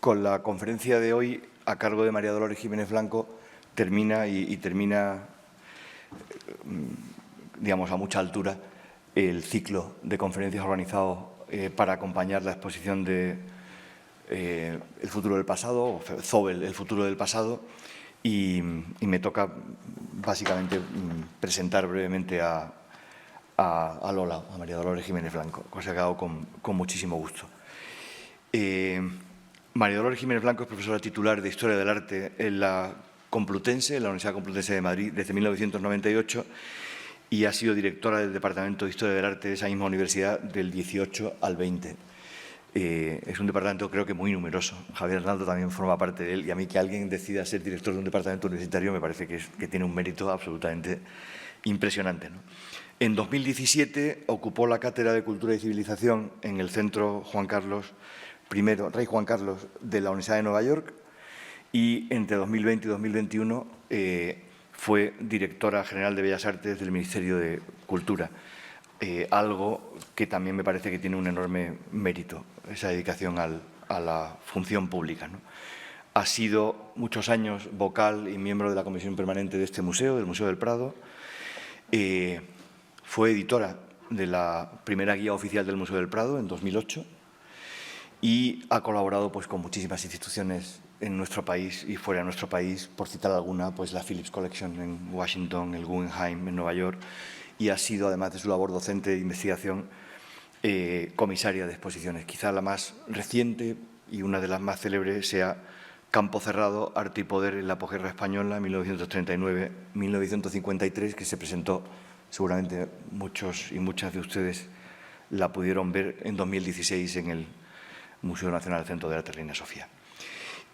con la conferencia de hoy, a cargo de María Dolores Jiménez Blanco, termina, digamos, a mucha altura el ciclo de conferencias organizado para acompañar la exposición de El futuro del pasado, o Zobel, El futuro del pasado, y me toca básicamente presentar brevemente a Lola, a María Dolores Jiménez Blanco, cosa que hago con muchísimo gusto. María Dolores Jiménez Blanco es profesora titular de Historia del Arte en la Complutense, en la Universidad Complutense de Madrid, desde 1998, y ha sido directora del Departamento de Historia del Arte de esa misma universidad del 18 al 20. Es un departamento, creo que, muy numeroso. Javier Arnaldo también forma parte de él, y a mí que alguien decida ser director de un departamento universitario me parece que tiene un mérito absolutamente impresionante, ¿no? En 2017 ocupó la Cátedra de Cultura y Civilización en el Centro Rey Juan Carlos de la Universidad de Nueva York, y entre 2020 y 2021 fue directora general de Bellas Artes del Ministerio de Cultura, algo que también me parece que tiene un enorme mérito, esa dedicación a la función pública, ¿no? Ha sido muchos años vocal y miembro de la Comisión Permanente de este museo, del Museo del Prado. Fue editora de la primera guía oficial del Museo del Prado en 2008 y ha colaborado pues, con muchísimas instituciones en nuestro país y fuera de nuestro país, por citar alguna, pues la Phillips Collection en Washington, el Guggenheim en Nueva York, y ha sido, además de su labor docente de investigación, comisaria de exposiciones. Quizá la más reciente y una de las más célebres sea Campo Cerrado, Arte y Poder en la Posguerra Española, 1939-1953, que se presentó, seguramente muchos y muchas de ustedes la pudieron ver en 2016 en el Museo Nacional del Centro de Arte Reina Sofía.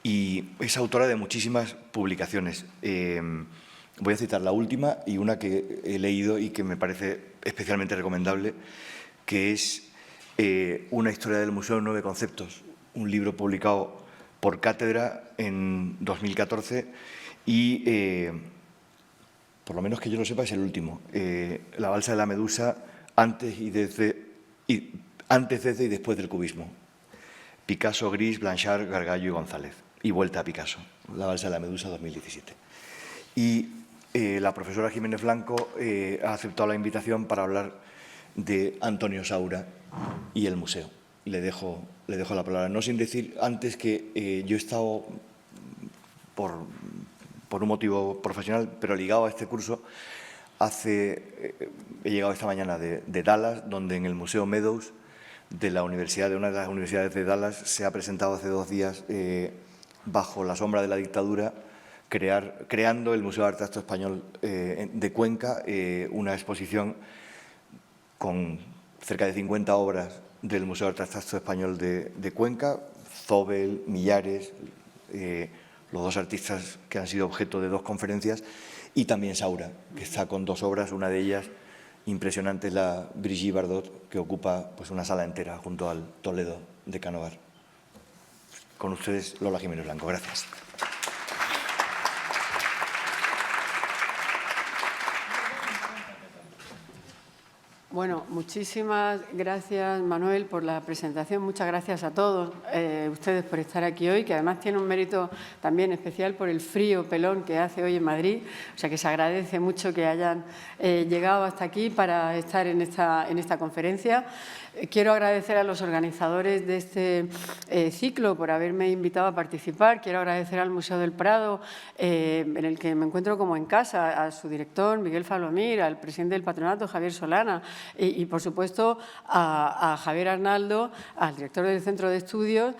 Y es autora de muchísimas publicaciones. Voy a citar la última y una que he leído y que me parece especialmente recomendable, que es Una historia del museo en 9 conceptos, un libro publicado por Cátedra en 2014 y, por lo menos que yo lo sepa, es el último. La balsa de la Medusa antes, desde y después del cubismo. Picasso, Gris, Blanchard, Gargallo y González. Y vuelta a Picasso, La balsa de la Medusa 2017. Y la profesora Jiménez Blanco ha aceptado la invitación para hablar de Antonio Saura y el museo. Le dejo la palabra, no sin decir antes que yo he estado, por un motivo profesional, pero ligado a este curso, he llegado esta mañana de Dallas, donde en el Museo Meadows de una de las universidades de Dallas se ha presentado hace 2 días, bajo la sombra de la dictadura, creando el Museo de Arte Abstracto Español de Cuenca, una exposición con cerca de 50 obras del Museo de Arte Abstracto Español de Cuenca, Zobel, Millares, los 2 artistas que han sido objeto de 2 conferencias, y también Saura, que está con 2 obras, una de ellas impresionante es la Brigitte Bardot, que ocupa pues, una sala entera junto al Toledo de Canóvar. Con ustedes, Lola Jiménez Blanco. Gracias. Bueno, muchísimas gracias, Manuel, por la presentación. Muchas gracias a todos ustedes por estar aquí hoy, que además tiene un mérito también especial por el frío pelón que hace hoy en Madrid. O sea, que se agradece mucho que hayan llegado hasta aquí para estar en esta conferencia. Quiero agradecer a los organizadores de este ciclo por haberme invitado a participar. Quiero agradecer al Museo del Prado, en el que me encuentro como en casa, a su director, Miguel Falomir, al presidente del patronato, Javier Solana, y por supuesto, a Javier Arnaldo, al director del Centro de Estudios,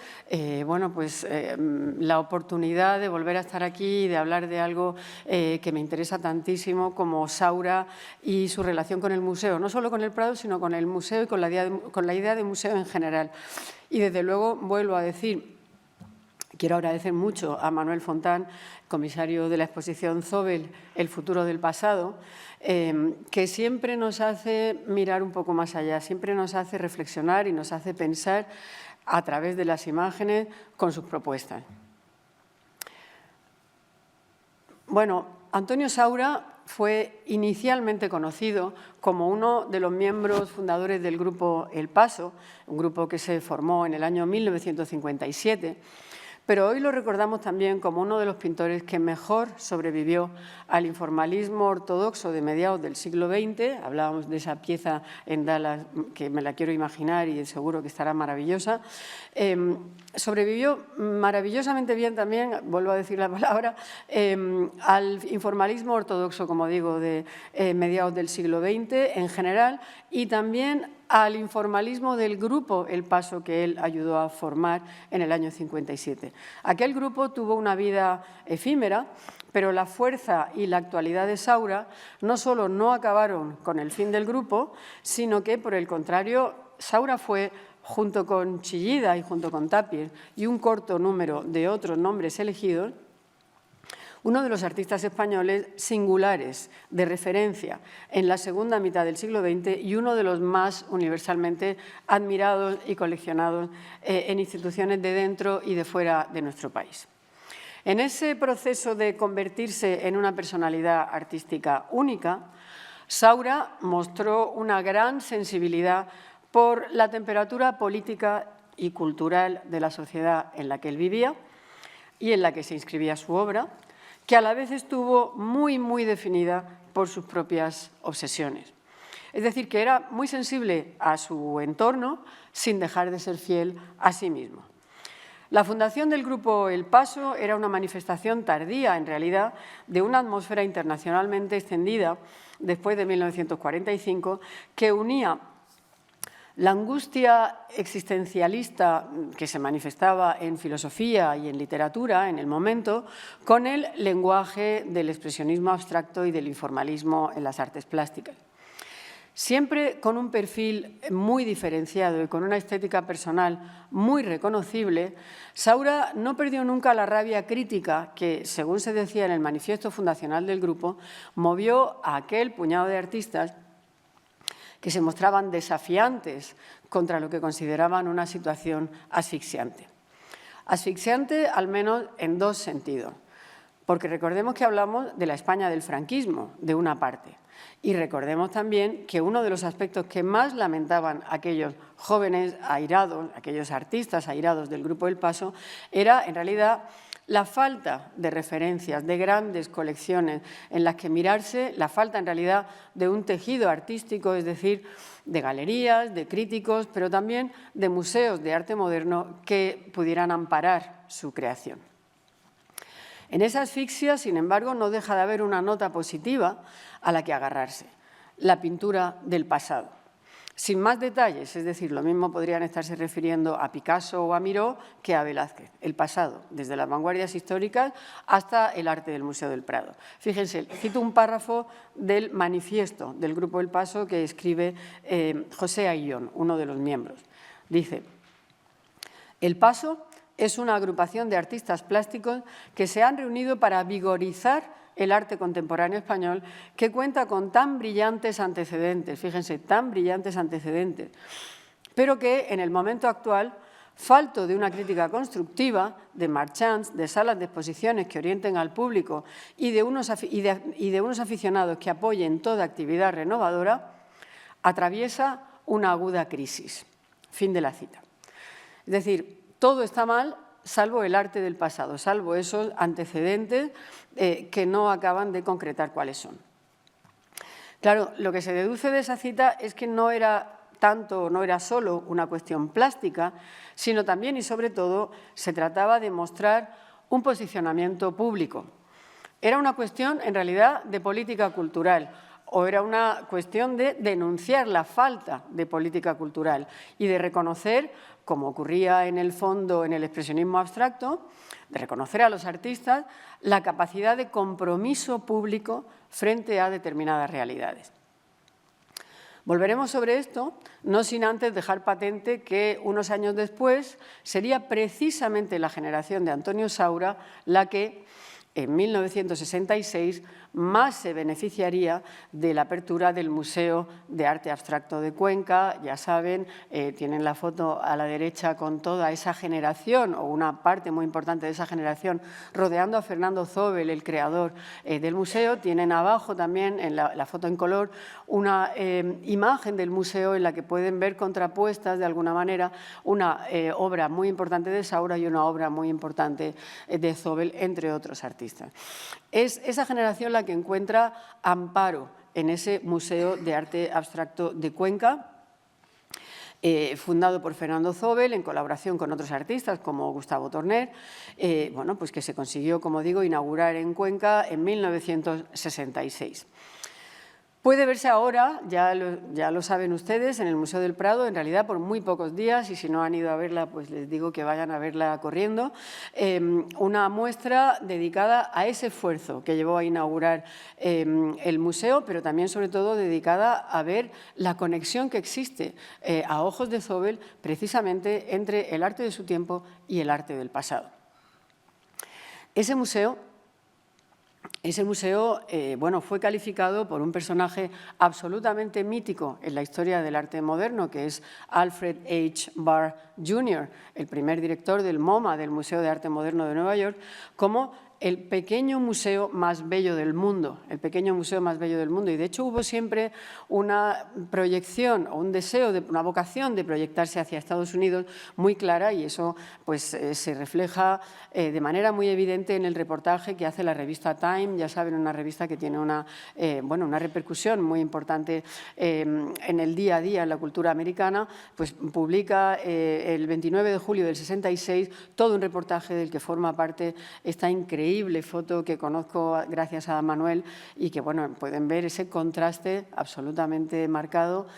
la oportunidad de volver a estar aquí y de hablar de algo que me interesa tantísimo como Saura y su relación con el museo, no solo con el Prado, sino con el museo y con la idea de museo en general. Y desde luego, vuelvo a decir, quiero agradecer mucho a Manuel Fontán, comisario de la exposición Zobel, El futuro del pasado, que siempre nos hace mirar un poco más allá, siempre nos hace reflexionar y nos hace pensar a través de las imágenes con sus propuestas. Bueno, Antonio Saura fue inicialmente conocido como uno de los miembros fundadores del grupo El Paso, un grupo que se formó en el año 1957, pero hoy lo recordamos también como uno de los pintores que mejor sobrevivió al informalismo ortodoxo de mediados del siglo XX. Hablábamos de esa pieza en Dallas, que me la quiero imaginar y seguro que estará maravillosa. Sobrevivió maravillosamente bien también, vuelvo a decir la palabra, al informalismo ortodoxo, como digo, de mediados del siglo XX en general, y también al informalismo del grupo El Paso que él ayudó a formar en el año 57. Aquel grupo tuvo una vida efímera, pero la fuerza y la actualidad de Saura no solo no acabaron con el fin del grupo, sino que, por el contrario, Saura fue, junto con Chillida y junto con Tapies y un corto número de otros nombres elegidos, uno de los artistas españoles singulares de referencia en la segunda mitad del siglo XX y uno de los más universalmente admirados y coleccionados en instituciones de dentro y de fuera de nuestro país. En ese proceso de convertirse en una personalidad artística única, Saura mostró una gran sensibilidad por la temperatura política y cultural de la sociedad en la que él vivía y en la que se inscribía su obra, que a la vez estuvo muy definida por sus propias obsesiones. Es decir, que era muy sensible a su entorno sin dejar de ser fiel a sí mismo. La fundación del grupo El Paso era una manifestación tardía, en realidad, de una atmósfera internacionalmente extendida después de 1945 que unía la angustia existencialista que se manifestaba en filosofía y en literatura en el momento con el lenguaje del expresionismo abstracto y del informalismo en las artes plásticas. Siempre con un perfil muy diferenciado y con una estética personal muy reconocible, Saura no perdió nunca la rabia crítica que, según se decía en el manifiesto fundacional del grupo, movió a aquel puñado de artistas que se mostraban desafiantes contra lo que consideraban una situación asfixiante. Asfixiante al menos en dos sentidos, porque recordemos que hablamos de la España del franquismo, de una parte, y recordemos también que uno de los aspectos que más lamentaban aquellos jóvenes airados, aquellos artistas airados del Grupo El Paso, era en realidad la falta de referencias, de grandes colecciones en las que mirarse, la falta en realidad de un tejido artístico, es decir, de galerías, de críticos, pero también de museos de arte moderno que pudieran amparar su creación. En esa asfixia, sin embargo, no deja de haber una nota positiva a la que agarrarse, la pintura del pasado. Sin más detalles, es decir, lo mismo podrían estarse refiriendo a Picasso o a Miró que a Velázquez, el pasado, desde las vanguardias históricas hasta el arte del Museo del Prado. Fíjense, cito un párrafo del manifiesto del Grupo El Paso que escribe José Aillón, uno de los miembros. Dice: El Paso es una agrupación de artistas plásticos que se han reunido para vigorizar el arte contemporáneo español, que cuenta con tan brillantes antecedentes, fíjense, tan brillantes antecedentes, pero que en el momento actual, falto de una crítica constructiva, de marchands, de salas de exposiciones que orienten al público y de unos aficionados que apoyen toda actividad renovadora, atraviesa una aguda crisis. Fin de la cita. Es decir, todo está mal, salvo el arte del pasado, salvo esos antecedentes que no acaban de concretar cuáles son. Claro, lo que se deduce de esa cita es que no era tanto, no era solo una cuestión plástica, sino también y sobre todo se trataba de mostrar un posicionamiento público. Era una cuestión, en realidad, de política cultural, o era una cuestión de denunciar la falta de política cultural y de reconocer, como ocurría en el fondo en el expresionismo abstracto, de reconocer a los artistas la capacidad de compromiso público frente a determinadas realidades. Volveremos sobre esto, no sin antes dejar patente que unos años después sería precisamente la generación de Antonio Saura la que, en 1966, más se beneficiaría de la apertura del Museo de Arte Abstracto de Cuenca. Ya saben, tienen la foto a la derecha con toda esa generación, o una parte muy importante de esa generación, rodeando a Fernando Zóbel, el creador del museo. Tienen abajo también, en la foto en color, una imagen del museo en la que pueden ver contrapuestas, de alguna manera, una obra muy importante de Saura y una obra muy importante de Zóbel, entre otros artistas. Es esa generación la que encuentra amparo en ese Museo de Arte Abstracto de Cuenca, fundado por Fernando Zóbel en colaboración con otros artistas como Gustavo Torner, bueno, pues que se consiguió, como digo, inaugurar en Cuenca en 1966. Puede verse ahora, ya lo saben ustedes, en el Museo del Prado, en realidad por muy pocos días, y si no han ido a verla, pues les digo que vayan a verla corriendo, una muestra dedicada a ese esfuerzo que llevó a inaugurar el museo, pero también, sobre todo, dedicada a ver la conexión que existe a ojos de Zóbel, precisamente entre el arte de su tiempo y el arte del pasado. Ese museo, bueno, fue calificado por un personaje absolutamente mítico en la historia del arte moderno, que es Alfred H. Barr Jr., el primer director del MoMA, del Museo de Arte Moderno de Nueva York, como el pequeño museo más bello del mundo, el pequeño museo más bello del mundo. Y de hecho hubo siempre una proyección o un deseo, una vocación de proyectarse hacia Estados Unidos muy clara, y eso pues se refleja de manera muy evidente en el reportaje que hace la revista Time. Ya saben, una revista que tiene una repercusión muy importante en el día a día en la cultura americana, pues publica el 29 de julio del 66 todo un reportaje del que forma parte esta increíble foto que conozco gracias a Manuel, y que, bueno, pueden ver ese contraste absolutamente marcado,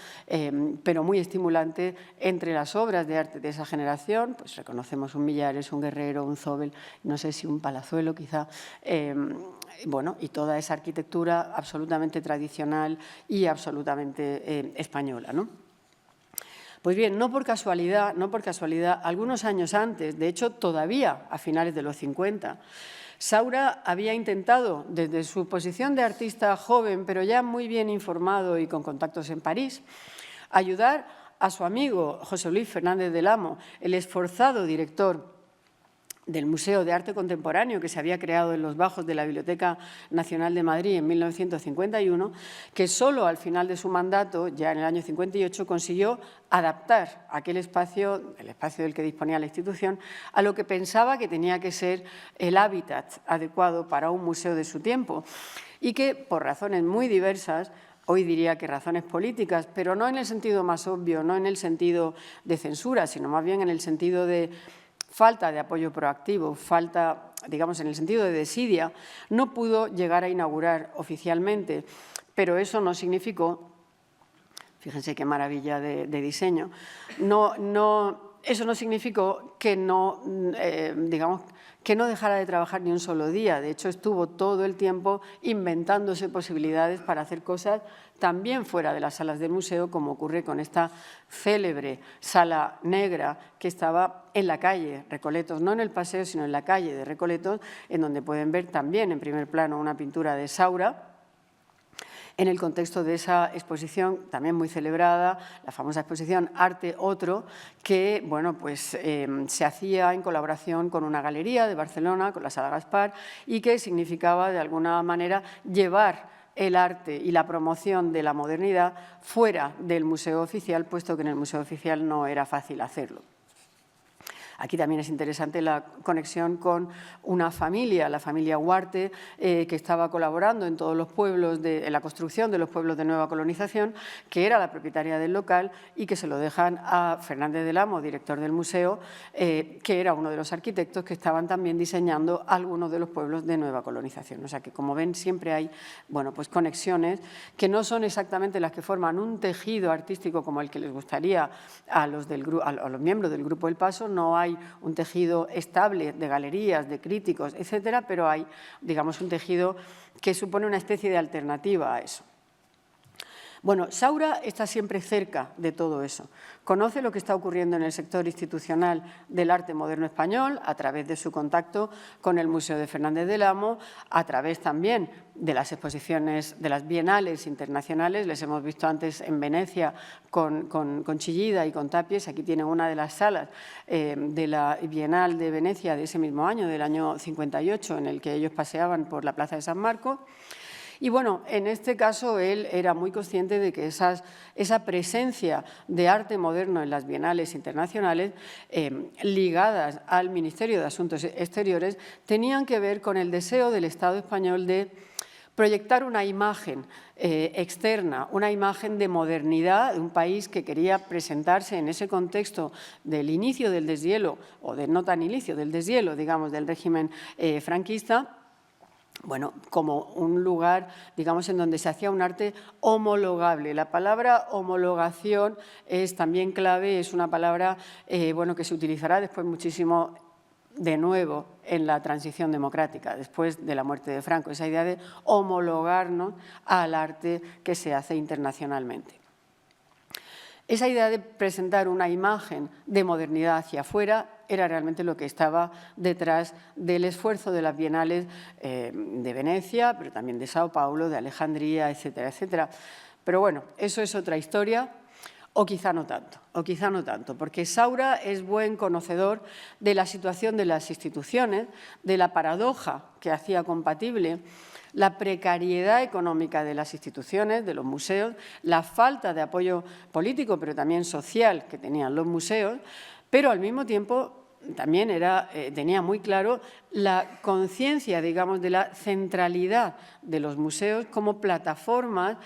pero muy estimulante, entre las obras de arte de esa generación. Pues reconocemos un Millares, un Guerrero, un Zóbel, no sé si un Palazuelo quizá, bueno, y toda esa arquitectura absolutamente tradicional y absolutamente española, ¿no? Pues bien, no por casualidad, algunos años antes, de hecho todavía a finales de los 50, Saura había intentado, desde su posición de artista joven, pero ya muy bien informado y con contactos en París, ayudar a su amigo José Luis Fernández del Amo, el esforzado director del Museo de Arte Contemporáneo que se había creado en los bajos de la Biblioteca Nacional de Madrid en 1951, que solo al final de su mandato, ya en el año 58, consiguió adaptar aquel espacio, el espacio del que disponía la institución, a lo que pensaba que tenía que ser el hábitat adecuado para un museo de su tiempo, y que, por razones muy diversas, hoy diría que razones políticas, pero no en el sentido más obvio, no en el sentido de censura, sino más bien en el sentido de falta de apoyo proactivo, falta, digamos, en el sentido de desidia, no pudo llegar a inaugurar oficialmente, pero eso no significó, fíjense qué maravilla de diseño, eso no significó que no, digamos, que no dejara de trabajar ni un solo día. De hecho, estuvo todo el tiempo inventándose posibilidades para hacer cosas también fuera de las salas del museo, como ocurre con esta célebre sala negra que estaba en la calle Recoletos, no en el paseo, sino en la calle de Recoletos, en donde pueden ver también en primer plano una pintura de Saura, en el contexto de esa exposición también muy celebrada, la famosa exposición Arte Otro, que, bueno, pues se hacía en colaboración con una galería de Barcelona, con la Sala Gaspar, y que significaba de alguna manera llevar el arte y la promoción de la modernidad fuera del museo oficial, puesto que en el museo oficial no era fácil hacerlo. Aquí también es interesante la conexión con una familia, la familia Huarte, que estaba colaborando en todos los pueblos, en la construcción de los pueblos de nueva colonización, que era la propietaria del local, y que se lo dejan a Fernández del Amo, director del museo, que era uno de los arquitectos que estaban también diseñando algunos de los pueblos de nueva colonización. O sea que, como ven, siempre hay, bueno, pues conexiones que no son exactamente las que forman un tejido artístico como el que les gustaría a los miembros del Grupo El Paso. No hay un tejido estable de galerías, de críticos, etcétera, pero hay, digamos, un tejido que supone una especie de alternativa a eso. Bueno, Saura está siempre cerca de todo eso. Conoce lo que está ocurriendo en el sector institucional del arte moderno español a través de su contacto con el Museo de Fernández del Amo, a través también de las exposiciones de las bienales internacionales. Les hemos visto antes en Venecia con Chillida y con Tapies. Aquí tienen una de las salas de la Bienal de Venecia de ese mismo año, del año 58, en el que ellos paseaban por la Plaza de San Marcos. Y bueno, en este caso él era muy consciente de que esa presencia de arte moderno en las bienales internacionales ligadas al Ministerio de Asuntos Exteriores tenían que ver con el deseo del Estado español de proyectar una imagen externa, una imagen de modernidad de un país que quería presentarse en ese contexto del inicio del deshielo, o de no tan inicio, del deshielo, digamos, del régimen franquista. Bueno, como un lugar, digamos, en donde se hacía un arte homologable. La palabra homologación es también clave, es una palabra bueno, que se utilizará después muchísimo de nuevo en la transición democrática, después de la muerte de Franco, esa idea de homologarnos al arte que se hace internacionalmente. Esa idea de presentar una imagen de modernidad hacia afuera era realmente lo que estaba detrás del esfuerzo de las bienales de Venecia, pero también de Sao Paulo, de Alejandría, etcétera, etcétera. Pero bueno, eso es otra historia, o quizá no tanto, porque Saura es buen conocedor de la situación de las instituciones, de la paradoja que hacía compatible la precariedad económica de las instituciones, de los museos, la falta de apoyo político, pero también social que tenían los museos, pero al mismo tiempo también tenía muy claro la conciencia, digamos, de la centralidad de los museos como plataformas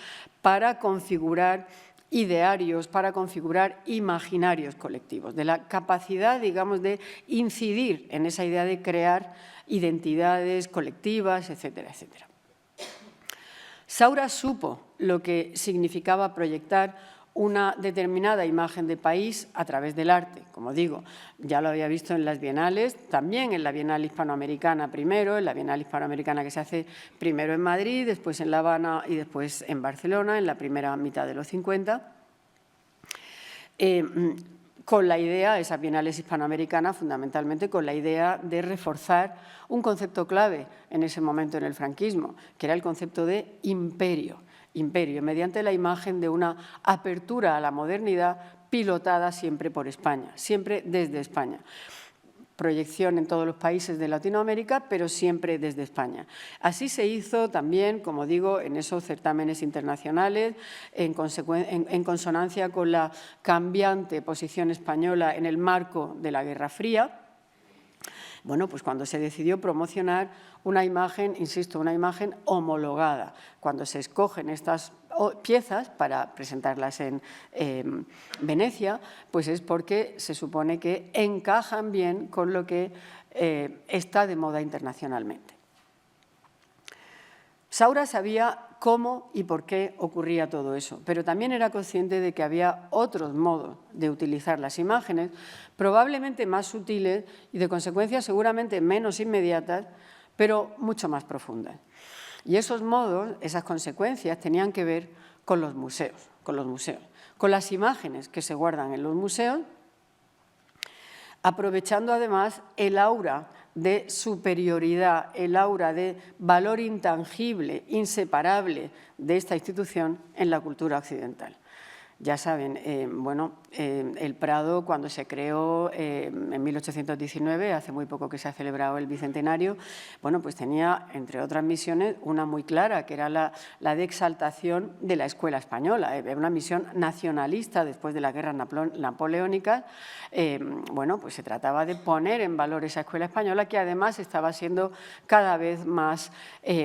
para configurar idearios, para configurar imaginarios colectivos, de la capacidad, digamos, de incidir en esa idea de crear identidades colectivas, etcétera, etcétera. Saura supo lo que significaba proyectar una determinada imagen de país a través del arte. Como digo, ya lo había visto en las bienales, también en la Bienal Hispanoamericana primero, en la Bienal Hispanoamericana que se hace primero en Madrid, después en La Habana y después en Barcelona, en la primera mitad de los 50. Con la idea, esas bienales hispanoamericanas, fundamentalmente con la idea de reforzar un concepto clave en ese momento en el franquismo, que era el concepto de imperio, mediante la imagen de una apertura a la modernidad pilotada siempre por España, siempre desde España. Proyección en todos los países de Latinoamérica, pero siempre desde España. Así se hizo también, como digo, en esos certámenes internacionales, en consonancia con la cambiante posición española en el marco de la Guerra Fría. Bueno, pues cuando se decidió promocionar una imagen, insisto, una imagen homologada, cuando se escogen estas piezas para presentarlas en Venecia, pues es porque se supone que encajan bien con lo que está de moda internacionalmente. Saura sabía cómo y por qué ocurría todo eso, pero también era consciente de que había otros modos de utilizar las imágenes, probablemente más sutiles y de consecuencias seguramente menos inmediatas, pero mucho más profundas. Y esos modos, esas consecuencias, tenían que ver con los museos, con las imágenes que se guardan en los museos, aprovechando además el aura de superioridad, el aura de valor intangible, inseparable de esta institución en la cultura occidental. Ya saben, el Prado, cuando se creó en 1819, hace muy poco que se ha celebrado el bicentenario, bueno, pues tenía, entre otras misiones, una muy clara, que era la de exaltación de la escuela española. Era una misión nacionalista después de las guerras napoleónicas. Bueno, pues se trataba de poner en valor esa escuela española, que además estaba siendo cada vez más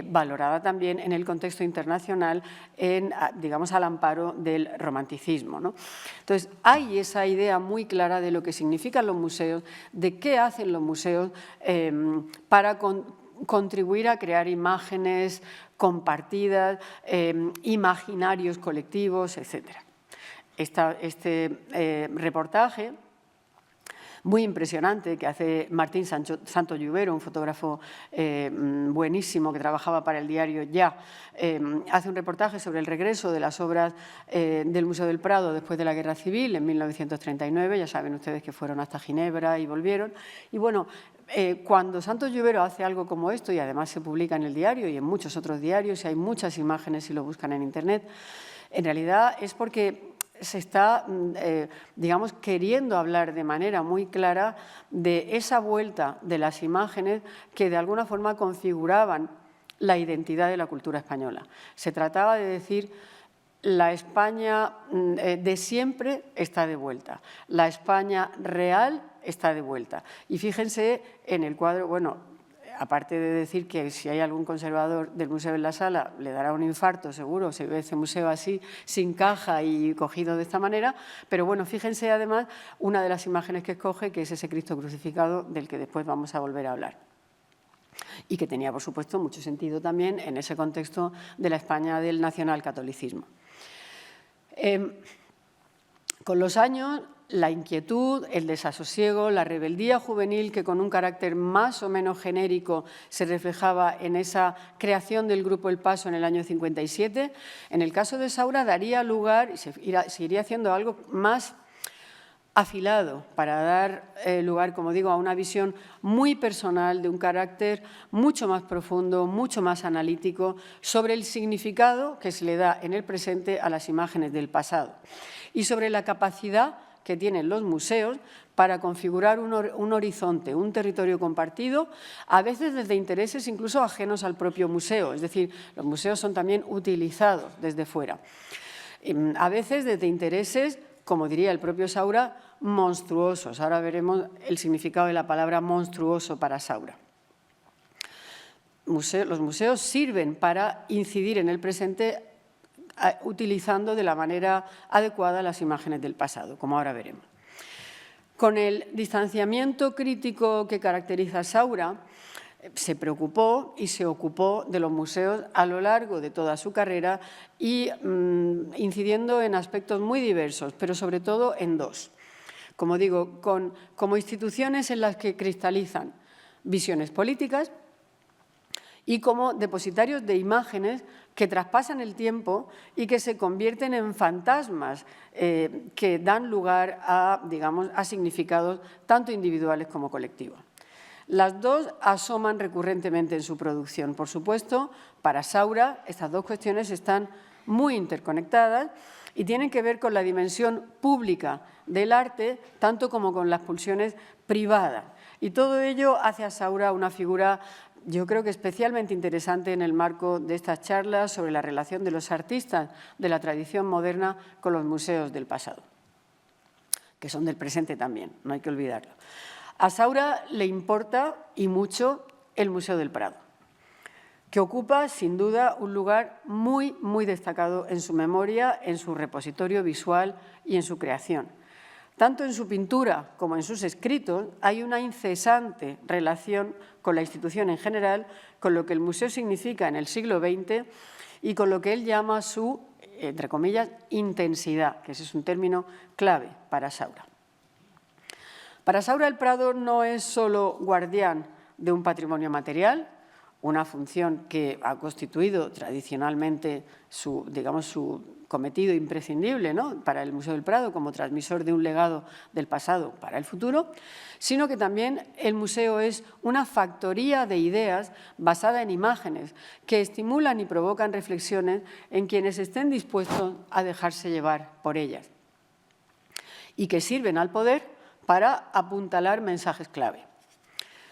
valorada también en el contexto internacional, digamos, al amparo del romanticismo, ¿no? Entonces, hay esa idea muy clara de lo que significan los museos, de qué hacen los museos para contribuir a crear imágenes compartidas, imaginarios colectivos, etc. Este reportaje muy impresionante que hace Martín Santos Lluvero, un fotógrafo buenísimo que trabajaba para el diario Ya. Hace un reportaje sobre el regreso de las obras del Museo del Prado después de la Guerra Civil en 1939. Ya saben ustedes que fueron hasta Ginebra y volvieron. Y bueno, cuando Santos Lluvero hace algo como esto, y además se publica en el diario y en muchos otros diarios, y hay muchas imágenes si lo buscan en Internet, en realidad es porque se está, digamos, queriendo hablar de manera muy clara de esa vuelta de las imágenes que de alguna forma configuraban la identidad de la cultura española. Se trataba de decir: la España de siempre está de vuelta, la España real está de vuelta. Y fíjense en el cuadro, bueno, aparte de decir que si hay algún conservador del museo en la sala le dará un infarto seguro, se ve ese museo así, sin caja y cogido de esta manera, pero bueno, fíjense además una de las imágenes que escoge, que es ese Cristo crucificado del que después vamos a volver a hablar. Y que tenía, por supuesto, mucho sentido también en ese contexto de la España del nacionalcatolicismo. Con los años, la inquietud, el desasosiego, la rebeldía juvenil, que con un carácter más o menos genérico se reflejaba en esa creación del Grupo El Paso en el año 57, en el caso de Saura daría lugar, y se iría haciendo algo más afilado para dar lugar, como digo, a una visión muy personal, de un carácter mucho más profundo, mucho más analítico, sobre el significado que se le da en el presente a las imágenes del pasado y sobre la capacidad que tienen los museos para configurar un horizonte, un territorio compartido, a veces desde intereses incluso ajenos al propio museo, es decir, los museos son también utilizados desde fuera, a veces desde intereses, como diría el propio Saura, monstruosos. Ahora veremos el significado de la palabra monstruoso para Saura. Los museos sirven para incidir en el presente utilizando de la manera adecuada las imágenes del pasado, como ahora veremos. Con el distanciamiento crítico que caracteriza a Saura, se preocupó y se ocupó de los museos a lo largo de toda su carrera y incidiendo en aspectos muy diversos, pero sobre todo en dos. Como digo, como instituciones en las que cristalizan visiones políticas y como depositarios de imágenes que traspasan el tiempo y que se convierten en fantasmas que dan lugar a, digamos, a significados tanto individuales como colectivos. Las dos asoman recurrentemente en su producción. Por supuesto, para Saura estas dos cuestiones están muy interconectadas y tienen que ver con la dimensión pública del arte, tanto como con las pulsiones privadas. Y todo ello hace a Saura una figura, yo creo que especialmente interesante en el marco de estas charlas sobre la relación de los artistas de la tradición moderna con los museos del pasado, que son del presente también, no hay que olvidarlo. A Saura le importa, y mucho, el Museo del Prado, que ocupa, sin duda, un lugar muy, muy destacado en su memoria, en su repositorio visual y en su creación. Tanto en su pintura como en sus escritos hay una incesante relación con la institución en general, con lo que el museo significa en el siglo XX y con lo que él llama su, entre comillas, intensidad, que ese es un término clave para Saura. Para Saura el Prado no es solo guardián de un patrimonio material, una función que ha constituido tradicionalmente su cometido imprescindible, ¿no?, para el Museo del Prado como transmisor de un legado del pasado para el futuro, sino que también el museo es una factoría de ideas basada en imágenes que estimulan y provocan reflexiones en quienes estén dispuestos a dejarse llevar por ellas y que sirven al poder para apuntalar mensajes clave.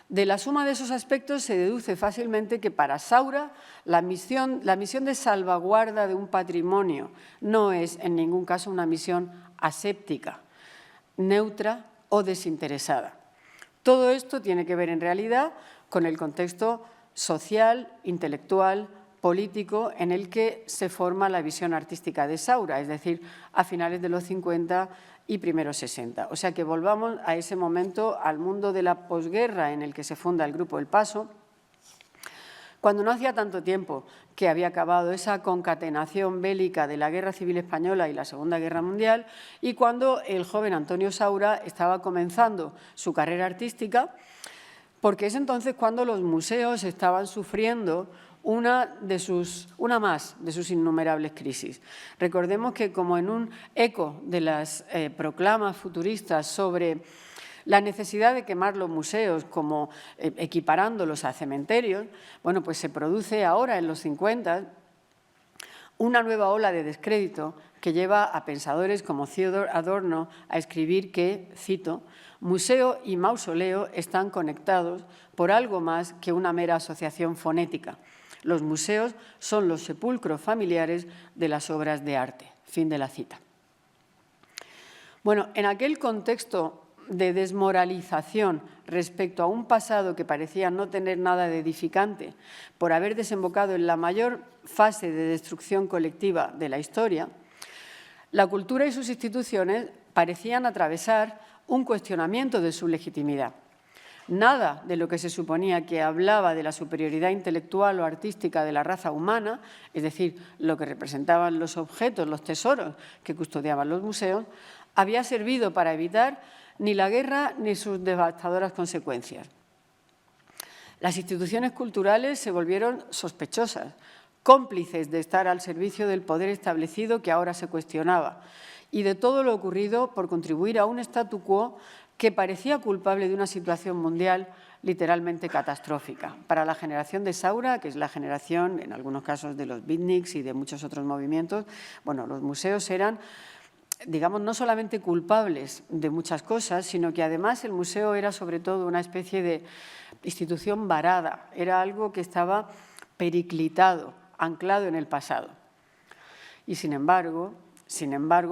De la suma de esos aspectos se deduce fácilmente que para Saura la misión de salvaguarda de un patrimonio no es en ningún caso una misión aséptica, neutra o desinteresada. Todo esto tiene que ver en realidad con el contexto social, intelectual, político en el que se forma la visión artística de Saura, es decir, a finales de los 50 y primeros 60. O sea que volvamos a ese momento, al mundo de la posguerra en el que se funda el Grupo El Paso, Cuando no hacía tanto tiempo que había acabado esa concatenación bélica de la Guerra Civil Española y la Segunda Guerra Mundial, y cuando el joven Antonio Saura estaba comenzando su carrera artística, porque es entonces cuando los museos estaban sufriendo una más de sus innumerables crisis. Recordemos que, como en un eco de las proclamas futuristas sobre la necesidad de quemar los museos como equiparándolos a cementerios, bueno, pues se produce ahora en los 50 una nueva ola de descrédito que lleva a pensadores como Theodor Adorno a escribir que, cito, museo y mausoleo están conectados por algo más que una mera asociación fonética. Los museos son los sepulcros familiares de las obras de arte. Fin de la cita. Bueno, en aquel contexto de desmoralización respecto a un pasado que parecía no tener nada de edificante por haber desembocado en la mayor fase de destrucción colectiva de la historia, la cultura y sus instituciones parecían atravesar un cuestionamiento de su legitimidad. Nada de lo que se suponía que hablaba de la superioridad intelectual o artística de la raza humana, es decir, lo que representaban los objetos, los tesoros que custodiaban los museos, había servido para evitar ni la guerra ni sus devastadoras consecuencias. Las instituciones culturales se volvieron sospechosas, cómplices de estar al servicio del poder establecido que ahora se cuestionaba y de todo lo ocurrido por contribuir a un statu quo que parecía culpable de una situación mundial literalmente catastrófica. Para la generación de Saura, que es la generación, en algunos casos, de los beatniks y de muchos otros movimientos, bueno, los museos eran, digamos, no solamente culpables de muchas cosas, sino que además el museo era sobre todo una especie de institución varada, era algo que estaba periclitado, anclado en el pasado. Y sin embargo,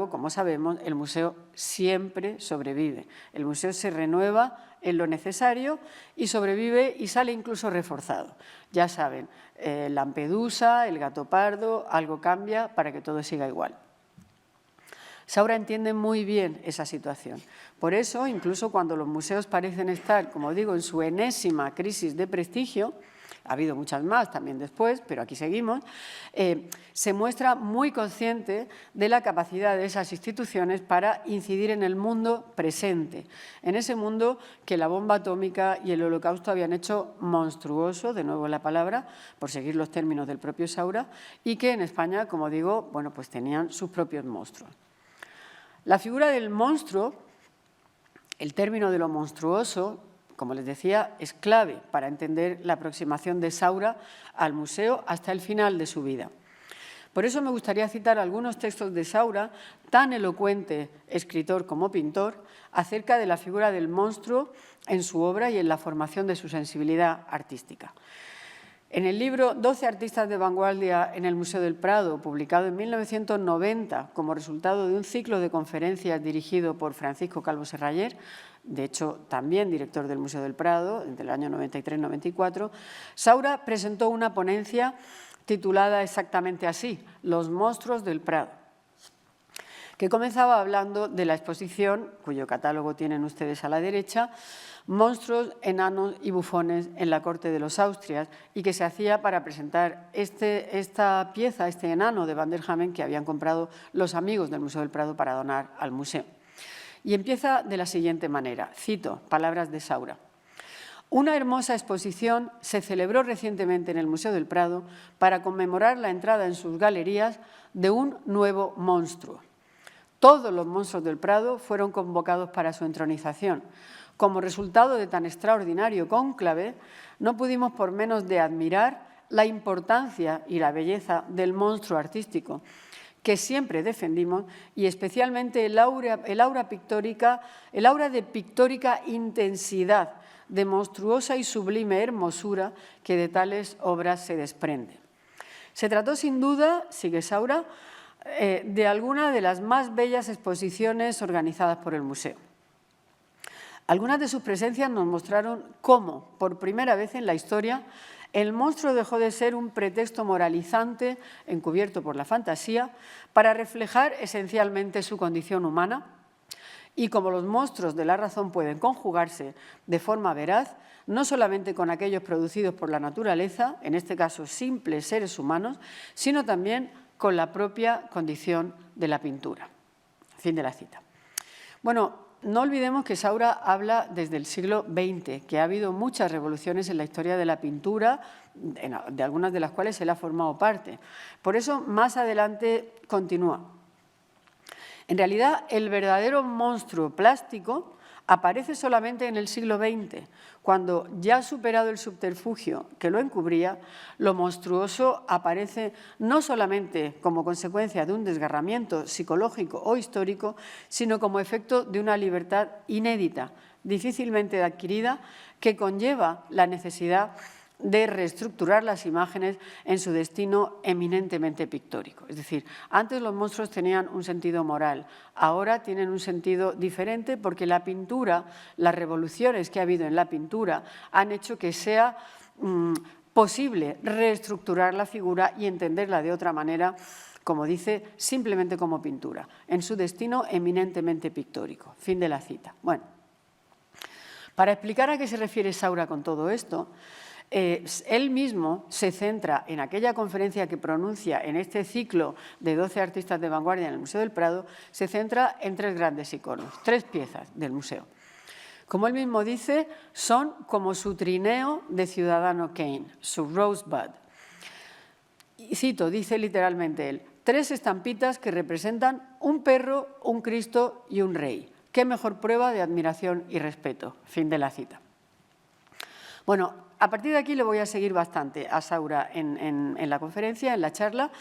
como sabemos, el museo siempre sobrevive. El museo se renueva en lo necesario y sobrevive y sale incluso reforzado. Ya saben, Lampedusa, el gato pardo, algo cambia para que todo siga igual. Saura entiende muy bien esa situación. Por eso, incluso cuando los museos parecen estar, como digo, en su enésima crisis de prestigio, ha habido muchas más también después, pero aquí seguimos, se muestra muy consciente de la capacidad de esas instituciones para incidir en el mundo presente, en ese mundo que la bomba atómica y el Holocausto habían hecho monstruoso, de nuevo la palabra, por seguir los términos del propio Saura, y que en España, como digo, bueno, pues tenían sus propios monstruos. La figura del monstruo, el término de lo monstruoso, como les decía, es clave para entender la aproximación de Saura al museo hasta el final de su vida. Por eso me gustaría citar algunos textos de Saura, tan elocuente escritor como pintor, acerca de la figura del monstruo en su obra y en la formación de su sensibilidad artística. En el libro 12 artistas de vanguardia en el Museo del Prado, publicado en 1990 como resultado de un ciclo de conferencias dirigido por Francisco Calvo Serraller, de hecho también director del Museo del Prado, entre el año 93-94, Saura presentó una ponencia titulada exactamente así, Los monstruos del Prado, que comenzaba hablando de la exposición, cuyo catálogo tienen ustedes a la derecha, Monstruos, enanos y bufones en la corte de los Austrias, y que se hacía para presentar esta pieza, este enano de Van der Hamen que habían comprado los amigos del Museo del Prado para donar al museo. Y empieza de la siguiente manera, cito palabras de Saura. Una hermosa exposición se celebró recientemente en el Museo del Prado para conmemorar la entrada en sus galerías de un nuevo monstruo. Todos los monstruos del Prado fueron convocados para su entronización. Como resultado de tan extraordinario cónclave, no pudimos por menos de admirar la importancia y la belleza del monstruo artístico que siempre defendimos y especialmente el aura de pictórica intensidad, de monstruosa y sublime hermosura que de tales obras se desprende. Se trató sin duda, sigue Saura, de alguna de las más bellas exposiciones organizadas por el museo. Algunas de sus presencias nos mostraron cómo, por primera vez en la historia, el monstruo dejó de ser un pretexto moralizante encubierto por la fantasía para reflejar esencialmente su condición humana y como los monstruos de la razón pueden conjugarse de forma veraz, no solamente con aquellos producidos por la naturaleza, en este caso simples seres humanos, sino también con la propia condición de la pintura. Fin de la cita. Bueno, no olvidemos que Saura habla desde el siglo XX, que ha habido muchas revoluciones en la historia de la pintura, de algunas de las cuales él ha formado parte. Por eso, más adelante continúa. En realidad, el verdadero monstruo plástico aparece solamente en el siglo XX, cuando, ya superado el subterfugio que lo encubría, lo monstruoso aparece no solamente como consecuencia de un desgarramiento psicológico o histórico, sino como efecto de una libertad inédita, difícilmente adquirida, que conlleva la necesidad de reestructurar las imágenes en su destino eminentemente pictórico. Es decir, antes los monstruos tenían un sentido moral, ahora tienen un sentido diferente porque la pintura, las revoluciones que ha habido en la pintura han hecho que sea posible reestructurar la figura y entenderla de otra manera, como dice, simplemente como pintura, en su destino eminentemente pictórico. Fin de la cita. Bueno, para explicar a qué se refiere Saura con todo esto, él mismo se centra en aquella conferencia que pronuncia en este ciclo de 12 artistas de vanguardia en el Museo del Prado, se centra en 3 grandes iconos, 3 piezas del museo. Como él mismo dice, son como su trineo de Ciudadano Kane, su Rosebud. Y cito, dice literalmente él, 3 estampitas que representan un perro, un Cristo y un rey. ¿Qué mejor prueba de admiración y respeto? Fin de la cita. Bueno, a partir de aquí le voy a seguir bastante a Saura en la conferencia, en la charla.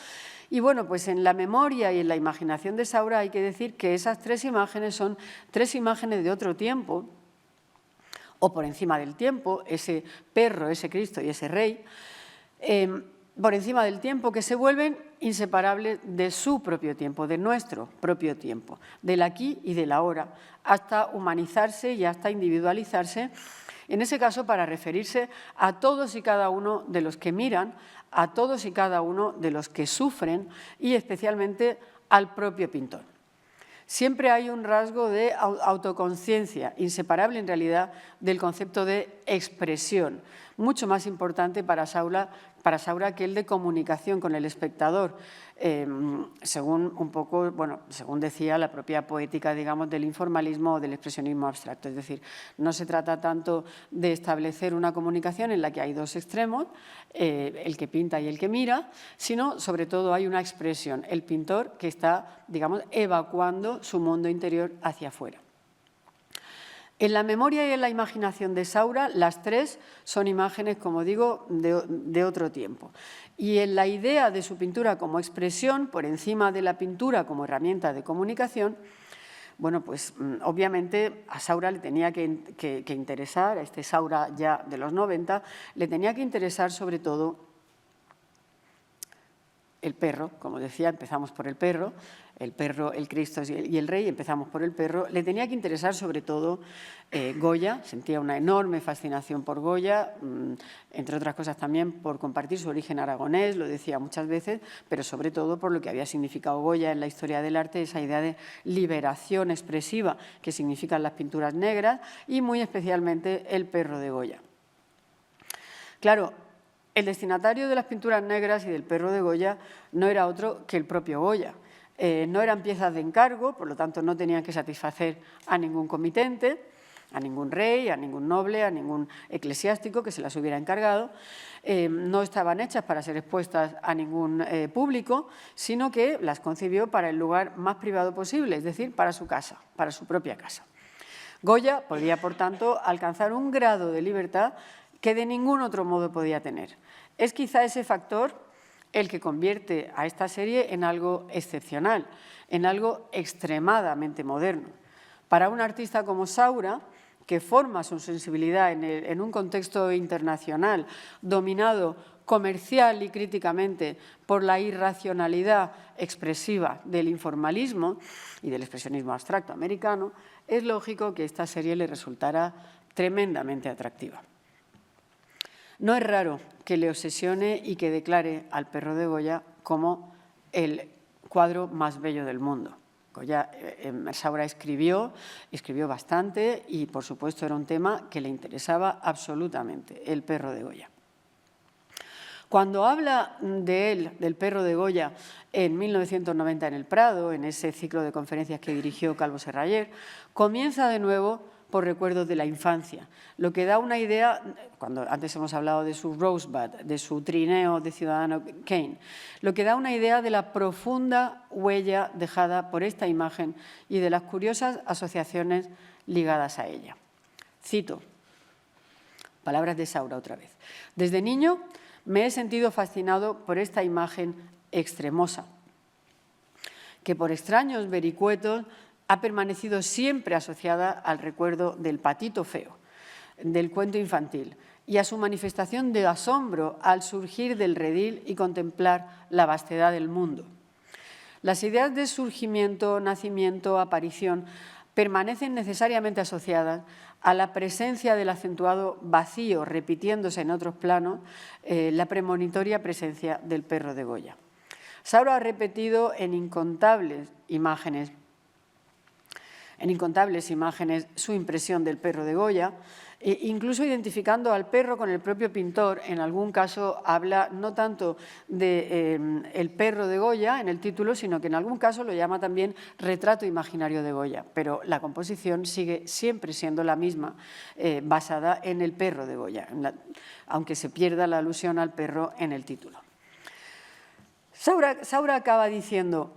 Y bueno, pues en la memoria y en la imaginación de Saura hay que decir que esas 3 imágenes son 3 imágenes de otro tiempo, o por encima del tiempo, ese perro, ese Cristo y ese rey, por encima del tiempo, que se vuelven inseparables de su propio tiempo, de nuestro propio tiempo, del aquí y del ahora, hasta humanizarse y hasta individualizarse, en ese caso para referirse a todos y cada uno de los que miran, a todos y cada uno de los que sufren y especialmente al propio pintor. Siempre hay un rasgo de autoconciencia, inseparable en realidad del concepto de expresión, mucho más importante para Saura que el de comunicación con el espectador, según un poco, bueno, según decía la propia poética, digamos, del informalismo o del expresionismo abstracto. Es decir, no se trata tanto de establecer una comunicación en la que hay 2 extremos, el que pinta y el que mira, sino sobre todo hay una expresión, el pintor que está, digamos, evacuando su mundo interior hacia afuera. En la memoria y en la imaginación de Saura, las 3 son imágenes, como digo, de otro tiempo. Y en la idea de su pintura como expresión, por encima de la pintura como herramienta de comunicación, bueno, pues obviamente a Saura le tenía que interesar, a este Saura ya de los 90, le tenía que interesar sobre todo el perro, como decía, empezamos por el perro, el Cristo y el Rey, empezamos por el perro. Le tenía que interesar sobre todo Goya, sentía una enorme fascinación por Goya, entre otras cosas también por compartir su origen aragonés, lo decía muchas veces, pero sobre todo por lo que había significado Goya en la historia del arte, esa idea de liberación expresiva que significan las pinturas negras y muy especialmente el perro de Goya. Claro, el destinatario de las pinturas negras y del perro de Goya no era otro que el propio Goya. No eran piezas de encargo, por lo tanto no tenían que satisfacer a ningún comitente, a ningún rey, a ningún noble, a ningún eclesiástico que se las hubiera encargado. No estaban hechas para ser expuestas a ningún público, sino que las concibió para el lugar más privado posible, es decir, para su casa, para su propia casa. Goya podía, por tanto, alcanzar un grado de libertad que de ningún otro modo podía tener. Es quizá ese factor el que convierte a esta serie en algo excepcional, en algo extremadamente moderno. Para un artista como Saura, que forma su sensibilidad en un contexto internacional dominado comercial y críticamente por la irracionalidad expresiva del informalismo y del expresionismo abstracto americano, es lógico que esta serie le resultara tremendamente atractiva. No es raro que le obsesione y que declare al perro de Goya como el cuadro más bello del mundo. Goya, Saura escribió bastante y, por supuesto, era un tema que le interesaba absolutamente, el perro de Goya. Cuando habla de él, del perro de Goya, en 1990 en el Prado, en ese ciclo de conferencias que dirigió Calvo Serrayer, comienza de nuevo por recuerdos de la infancia, lo que da una idea, cuando antes hemos hablado de su Rosebud, de su trineo de Ciudadano Kane, lo que da una idea de la profunda huella dejada por esta imagen y de las curiosas asociaciones ligadas a ella. Cito, palabras de Saura otra vez. Desde niño me he sentido fascinado por esta imagen extremosa, que por extraños vericuetos ha permanecido siempre asociada al recuerdo del patito feo, del cuento infantil, y a su manifestación de asombro al surgir del redil y contemplar la vastedad del mundo. Las ideas de surgimiento, nacimiento, aparición permanecen necesariamente asociadas a la presencia del acentuado vacío, repitiéndose en otros planos, la premonitoria presencia del perro de Goya. Saura ha repetido en incontables imágenes su impresión del perro de Goya, incluso identificando al perro con el propio pintor. En algún caso habla no tanto de el perro de Goya en el título, sino que en algún caso lo llama también retrato imaginario de Goya, pero la composición sigue siempre siendo la misma, basada en el perro de Goya, aunque se pierda la alusión al perro en el título. Saura acaba diciendo,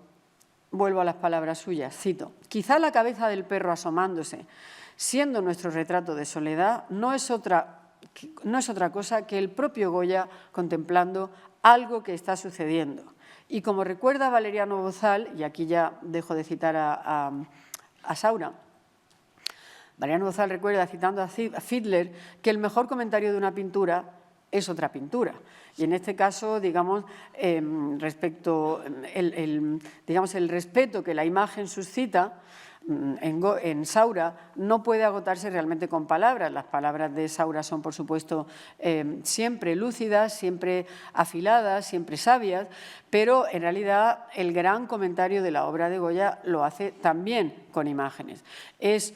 vuelvo a las palabras suyas, cito, quizá la cabeza del perro asomándose, siendo nuestro retrato de soledad, no es otra cosa que el propio Goya contemplando algo que está sucediendo. Y como recuerda Valeriano Bozal, y aquí ya dejo de citar a Saura, Valeriano Bozal recuerda, citando a Fiedler, que el mejor comentario de una pintura es otra pintura. Y en este caso, digamos, el respeto que la imagen suscita en Saura no puede agotarse realmente con palabras. Las palabras de Saura son, por supuesto, siempre lúcidas, siempre afiladas, siempre sabias, pero en realidad el gran comentario de la obra de Goya lo hace también con imágenes. Es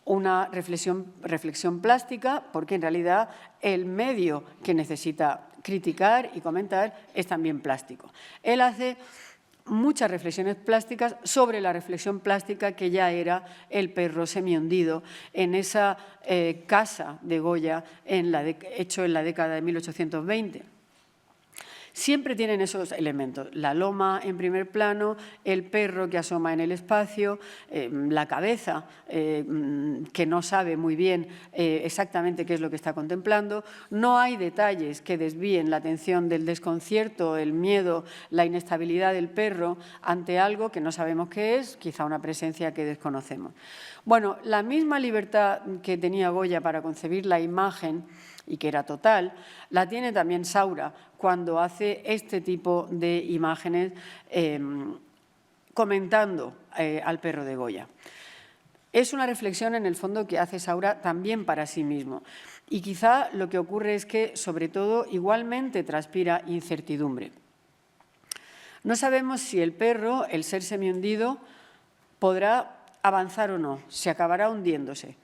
una reflexión plástica, porque en realidad el medio que necesita criticar y comentar es también plástico. Él hace muchas reflexiones plásticas sobre la reflexión plástica que ya era el perro semihundido en esa casa de Goya hecho en la década de 1820. Siempre tienen esos elementos, la loma en primer plano, el perro que asoma en el espacio, la cabeza que no sabe muy bien exactamente qué es lo que está contemplando. No hay detalles que desvíen la atención del desconcierto, el miedo, la inestabilidad del perro ante algo que no sabemos qué es, quizá una presencia que desconocemos. Bueno, la misma libertad que tenía Goya para concebir la imagen y que era total, la tiene también Saura cuando hace este tipo de imágenes comentando al perro de Goya. Es una reflexión, en el fondo, que hace Saura también para sí mismo. Y quizá lo que ocurre es que, sobre todo, igualmente transpira incertidumbre. No sabemos si el perro, el ser semihundido, podrá avanzar o no, si acabará hundiéndose.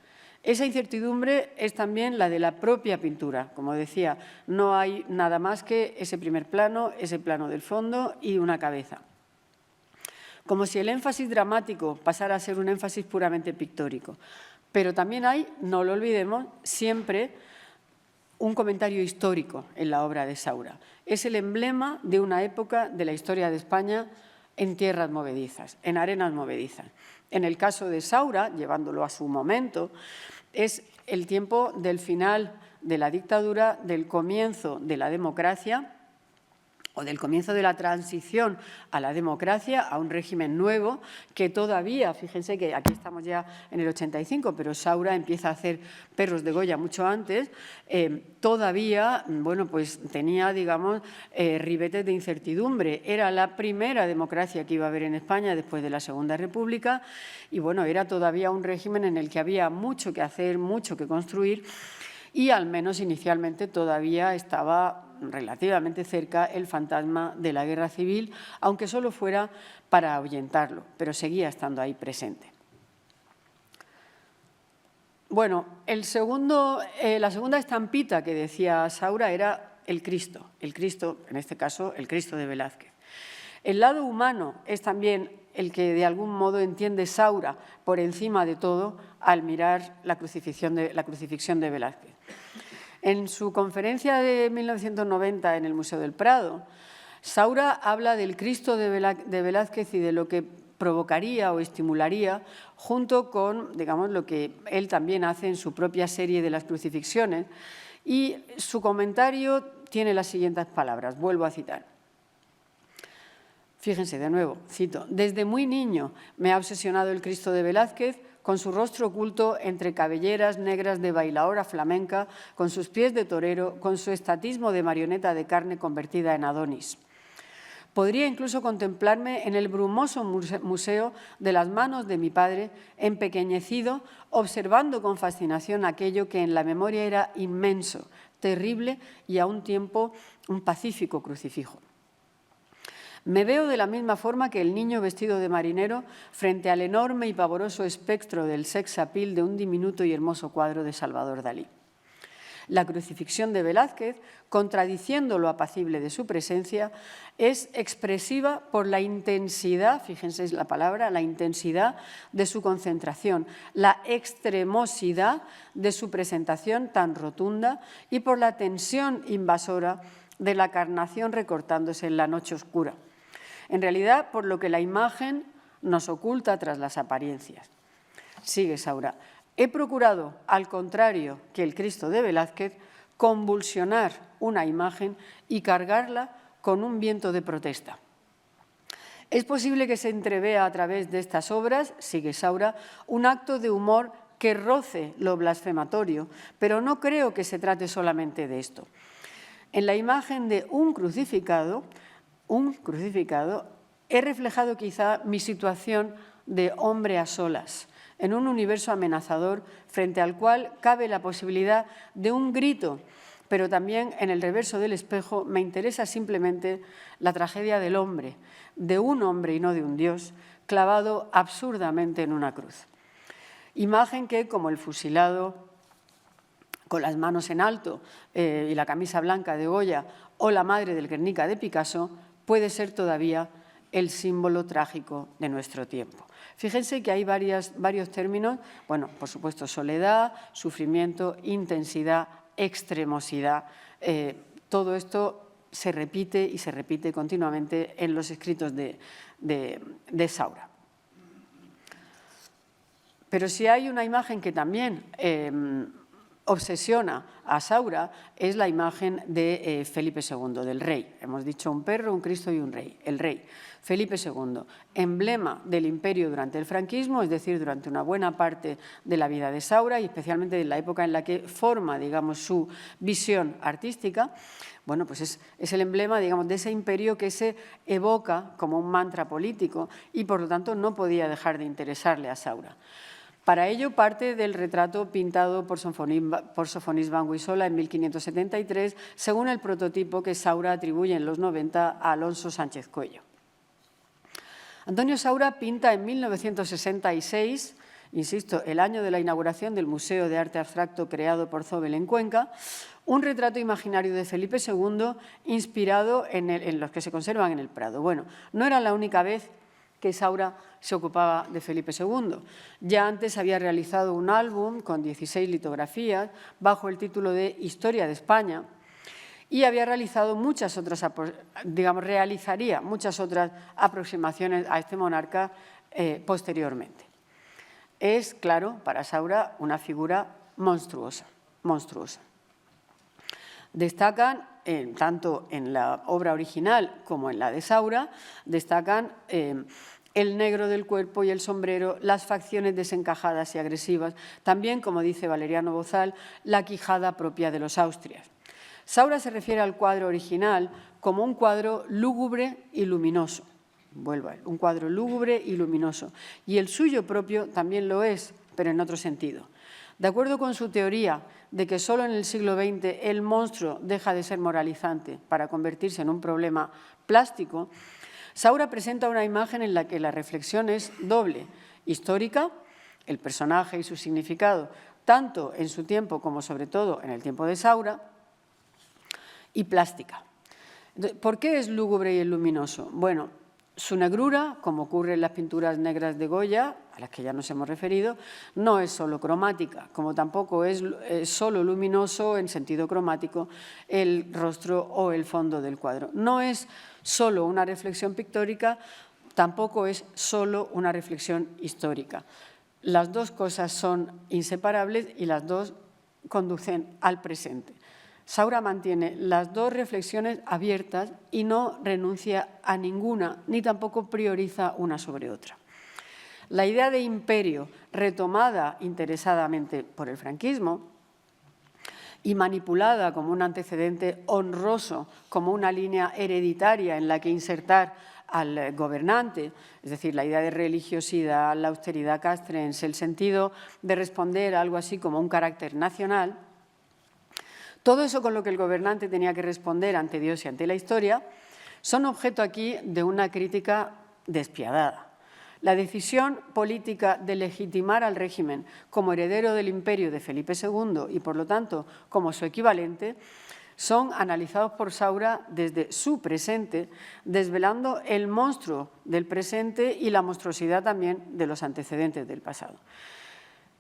Esa incertidumbre es también la de la propia pintura. Como decía, no hay nada más que ese primer plano, ese plano del fondo y una cabeza. Como si el énfasis dramático pasara a ser un énfasis puramente pictórico. Pero también hay, no lo olvidemos, siempre un comentario histórico en la obra de Saura. Es el emblema de una época de la historia de España en tierras movedizas, en arenas movedizas. En el caso de Saura, llevándolo a su momento, es el tiempo del final de la dictadura, del comienzo de la democracia o del comienzo de la transición a la democracia, a un régimen nuevo que todavía, fíjense que aquí estamos ya en el 85, pero Saura empieza a hacer perros de Goya mucho antes, todavía, bueno, pues tenía, digamos, ribetes de incertidumbre. Era la primera democracia que iba a haber en España después de la Segunda República y, bueno, era todavía un régimen en el que había mucho que hacer, mucho que construir y, al menos inicialmente, todavía estaba relativamente cerca el fantasma de la guerra civil, aunque solo fuera para ahuyentarlo, pero seguía estando ahí presente. Bueno, la segunda estampita que decía Saura era el Cristo, en este caso el Cristo de Velázquez. El lado humano es también el que de algún modo entiende Saura por encima de todo al mirar la crucifixión de Velázquez. En su conferencia de 1990 en el Museo del Prado, Saura habla del Cristo de Velázquez y de lo que provocaría o estimularía, junto con, digamos, lo que él también hace en su propia serie de las crucifixiones. Y su comentario tiene las siguientes palabras, vuelvo a citar. Fíjense, de nuevo, cito, «Desde muy niño me ha obsesionado el Cristo de Velázquez, con su rostro oculto entre cabelleras negras de bailaora flamenca, con sus pies de torero, con su estatismo de marioneta de carne convertida en Adonis. Podría incluso contemplarme en el brumoso museo de las manos de mi padre, empequeñecido, observando con fascinación aquello que en la memoria era inmenso, terrible y a un tiempo un pacífico crucifijo. Me veo de la misma forma que el niño vestido de marinero frente al enorme y pavoroso espectro del sex appeal de un diminuto y hermoso cuadro de Salvador Dalí. La crucifixión de Velázquez, contradiciendo lo apacible de su presencia, es expresiva por la intensidad, fíjense la palabra, la intensidad de su concentración, la extremosidad de su presentación tan rotunda y por la tensión invasora de la carnación recortándose en la noche oscura. En realidad, por lo que la imagen nos oculta tras las apariencias. Sigue Saura. He procurado, al contrario que el Cristo de Velázquez, convulsionar una imagen y cargarla con un viento de protesta. Es posible que se entrevea a través de estas obras, sigue Saura, un acto de humor que roce lo blasfematorio, pero no creo que se trate solamente de esto. En la imagen de un crucificado, he reflejado quizá mi situación de hombre a solas, en un universo amenazador frente al cual cabe la posibilidad de un grito, pero también en el reverso del espejo me interesa simplemente la tragedia del hombre, de un hombre y no de un Dios, clavado absurdamente en una cruz. Imagen que, como el fusilado con las manos en alto y la camisa blanca de Goya o la madre del Guernica de Picasso, puede ser todavía el símbolo trágico de nuestro tiempo. Fíjense que hay varios términos, bueno, por supuesto, soledad, sufrimiento, intensidad, extremosidad. Todo esto se repite y se repite continuamente en los escritos de Saura. Pero si hay una imagen que también obsesiona a Saura, es la imagen de Felipe II, del rey. Hemos dicho un perro, un Cristo y un rey, el rey. Felipe II, emblema del imperio durante el franquismo, es decir, durante una buena parte de la vida de Saura y especialmente en la época en la que forma, digamos, su visión artística. Bueno, pues es el emblema, digamos, de ese imperio que se evoca como un mantra político y, por lo tanto, no podía dejar de interesarle a Saura. Para ello parte del retrato pintado por Sofonis Banguisola en 1573, según el prototipo que Saura atribuye en los 90 a Alonso Sánchez Coello. Antonio Saura pinta en 1966, insisto, el año de la inauguración del Museo de Arte Abstracto creado por Zóbel en Cuenca, un retrato imaginario de Felipe II inspirado en los que se conservan en el Prado. Bueno, no era la única vez que Saura se ocupaba de Felipe II. Ya antes había realizado un álbum con 16 litografías bajo el título de Historia de España y había realizado muchas otras, realizaría muchas otras aproximaciones a este monarca posteriormente. Es, claro, para Saura una figura monstruosa. Destacan, tanto en la obra original como en la de Saura, destacan el negro del cuerpo y el sombrero, las facciones desencajadas y agresivas, también, como dice Valeriano Bozal, la quijada propia de los Austrias. Saura se refiere al cuadro original como un cuadro lúgubre y luminoso. Vuelvo a él, un cuadro lúgubre y luminoso. Y el suyo propio también lo es, pero en otro sentido. De acuerdo con su teoría de que solo en el siglo XX el monstruo deja de ser moralizante para convertirse en un problema plástico, Saura presenta una imagen en la que la reflexión es doble: histórica, el personaje y su significado, tanto en su tiempo como sobre todo en el tiempo de Saura, y plástica. ¿Por qué es lúgubre y luminoso? Bueno, su negrura, como ocurre en las pinturas negras de Goya, a las que ya nos hemos referido, no es solo cromática, como tampoco es solo luminoso en sentido cromático el rostro o el fondo del cuadro. No es solo una reflexión pictórica, tampoco es solo una reflexión histórica. Las dos cosas son inseparables y las dos conducen al presente. Saura mantiene las dos reflexiones abiertas y no renuncia a ninguna, ni tampoco prioriza una sobre otra. La idea de imperio, retomada interesadamente por el franquismo y manipulada como un antecedente honroso, como una línea hereditaria en la que insertar al gobernante, es decir, la idea de religiosidad, la austeridad castrense, el sentido de responder a algo así como un carácter nacional, todo eso con lo que el gobernante tenía que responder ante Dios y ante la historia, son objeto aquí de una crítica despiadada. La decisión política de legitimar al régimen como heredero del imperio de Felipe II y, por lo tanto, como su equivalente, son analizados por Saura desde su presente, desvelando el monstruo del presente y la monstruosidad también de los antecedentes del pasado.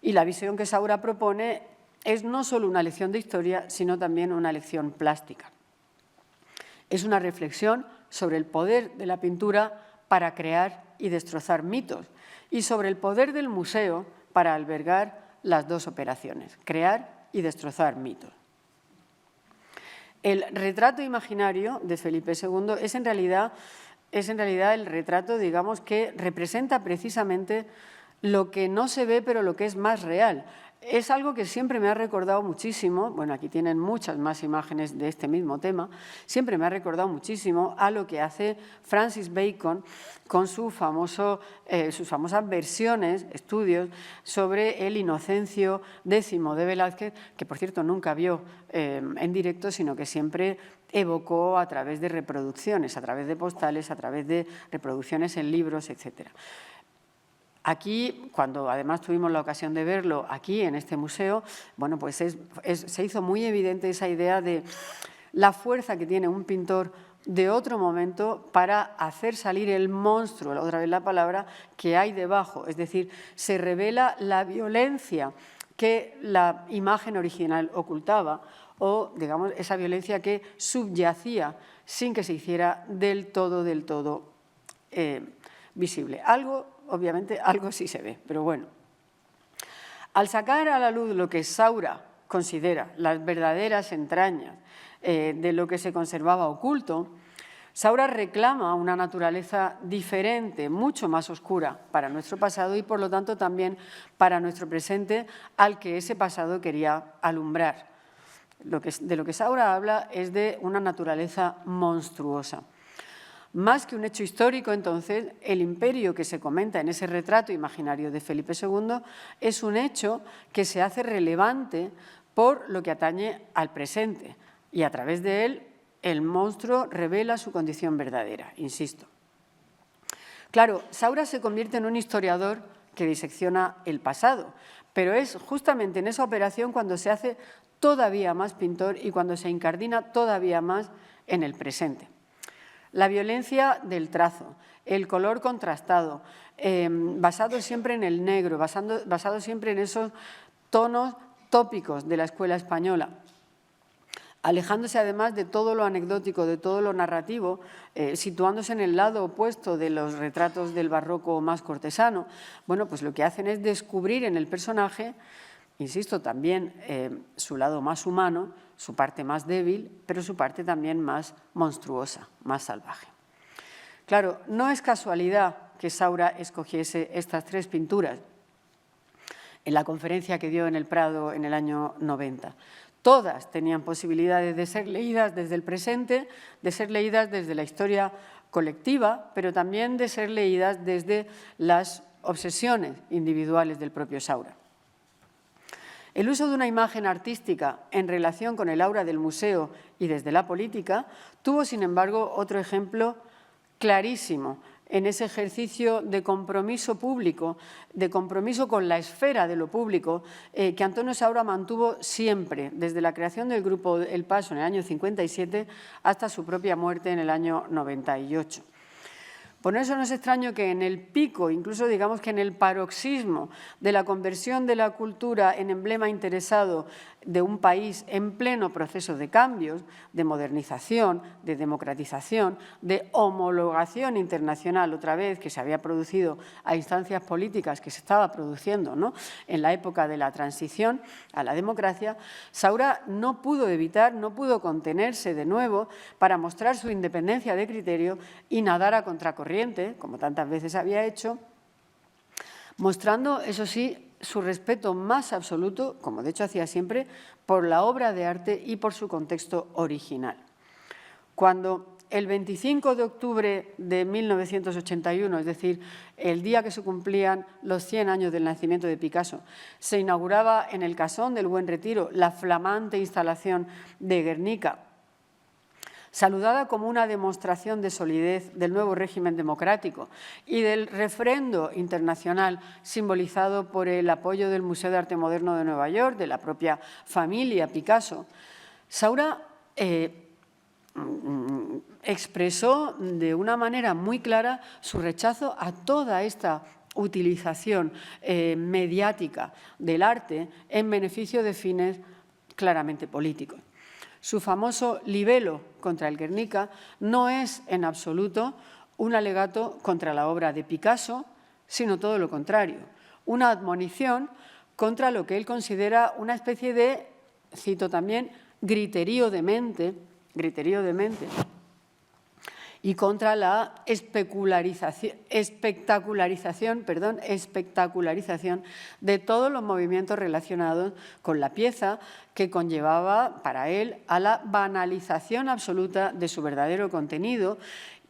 Y la visión que Saura propone es no solo una lección de historia, sino también una lección plástica. Es una reflexión sobre el poder de la pintura para crear y destrozar mitos y sobre el poder del museo para albergar las dos operaciones, crear y destrozar mitos. El retrato imaginario de Felipe II es en realidad el retrato, digamos, que representa precisamente lo que no se ve, pero lo que es más real. Es algo que siempre me ha recordado muchísimo, bueno, aquí tienen muchas más imágenes de este mismo tema, siempre me ha recordado muchísimo a lo que hace Francis Bacon con sus famosas versiones, estudios sobre el Inocencio X de Velázquez, que por cierto nunca vio en directo, sino que siempre evocó a través de reproducciones, a través de postales, a través de reproducciones en libros, etcétera. Aquí, cuando además tuvimos la ocasión de verlo aquí en este museo, bueno, pues se hizo muy evidente esa idea de la fuerza que tiene un pintor de otro momento para hacer salir el monstruo, otra vez la palabra, que hay debajo. Es decir, se revela la violencia que la imagen original ocultaba o, digamos, esa violencia que subyacía sin que se hiciera del todo visible. Obviamente algo sí se ve, pero bueno. Al sacar a la luz lo que Saura considera las verdaderas entrañas de lo que se conservaba oculto, Saura reclama una naturaleza diferente, mucho más oscura para nuestro pasado y, por lo tanto, también para nuestro presente, al que ese pasado quería alumbrar. De lo que Saura habla es de una naturaleza monstruosa. Más que un hecho histórico, entonces, el imperio que se comenta en ese retrato imaginario de Felipe II es un hecho que se hace relevante por lo que atañe al presente y a través de él el monstruo revela su condición verdadera, insisto. Claro, Saura se convierte en un historiador que disecciona el pasado, pero es justamente en esa operación cuando se hace todavía más pintor y cuando se incardina todavía más en el presente. La violencia del trazo, el color contrastado, basado siempre en el negro, basado siempre en esos tonos tópicos de la escuela española, alejándose además de todo lo anecdótico, de todo lo narrativo, situándose en el lado opuesto de los retratos del barroco más cortesano. Bueno, pues lo que hacen es descubrir en el personaje, insisto, también su lado más humano, su parte más débil, pero su parte también más monstruosa, más salvaje. Claro, no es casualidad que Saura escogiese estas tres pinturas en la conferencia que dio en el Prado en el año 90. Todas tenían posibilidades de ser leídas desde el presente, de ser leídas desde la historia colectiva, pero también de ser leídas desde las obsesiones individuales del propio Saura. El uso de una imagen artística en relación con el aura del museo y desde la política tuvo, sin embargo, otro ejemplo clarísimo en ese ejercicio de compromiso público, de compromiso con la esfera de lo público, que Antonio Saura mantuvo siempre, desde la creación del Grupo El Paso en el año 57 hasta su propia muerte en el año 98. Por eso no es extraño que en el pico, incluso digamos que en el paroxismo de la conversión de la cultura en emblema interesado de un país en pleno proceso de cambios, de modernización, de democratización, de homologación internacional, otra vez que se había producido a instancias políticas que se estaba produciendo, ¿no?, en la época de la transición a la democracia, Saura no pudo evitar, no pudo contenerse de nuevo para mostrar su independencia de criterio y nadar a contracorriente, como tantas veces había hecho, mostrando, eso sí, su respeto más absoluto, como de hecho hacía siempre, por la obra de arte y por su contexto original. Cuando el 25 de octubre de 1981, es decir, el día que se cumplían los 100 años del nacimiento de Picasso, se inauguraba en el Casón del Buen Retiro la flamante instalación de Guernica, saludada como una demostración de solidez del nuevo régimen democrático y del refrendo internacional simbolizado por el apoyo del Museo de Arte Moderno de Nueva York, de la propia familia Picasso, Saura expresó de una manera muy clara su rechazo a toda esta utilización mediática del arte en beneficio de fines claramente políticos. Su famoso libelo contra el Guernica no es en absoluto un alegato contra la obra de Picasso, sino todo lo contrario, una admonición contra lo que él considera una especie de, cito también, griterío de mente, y contra la espectacularización de todos los movimientos relacionados con la pieza, que conllevaba para él a la banalización absoluta de su verdadero contenido,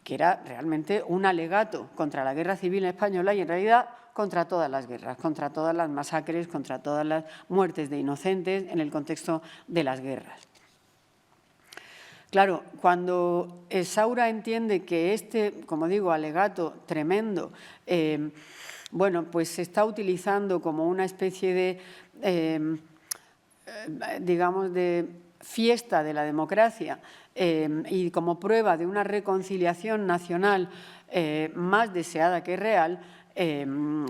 que era realmente un alegato contra la Guerra Civil Española y en realidad contra todas las guerras, contra todas las masacres, contra todas las muertes de inocentes en el contexto de las guerras. Claro, cuando Saura entiende que este, como digo, alegato tremendo, bueno, pues se está utilizando como una especie de, digamos, de fiesta de la democracia y como prueba de una reconciliación nacional más deseada que real,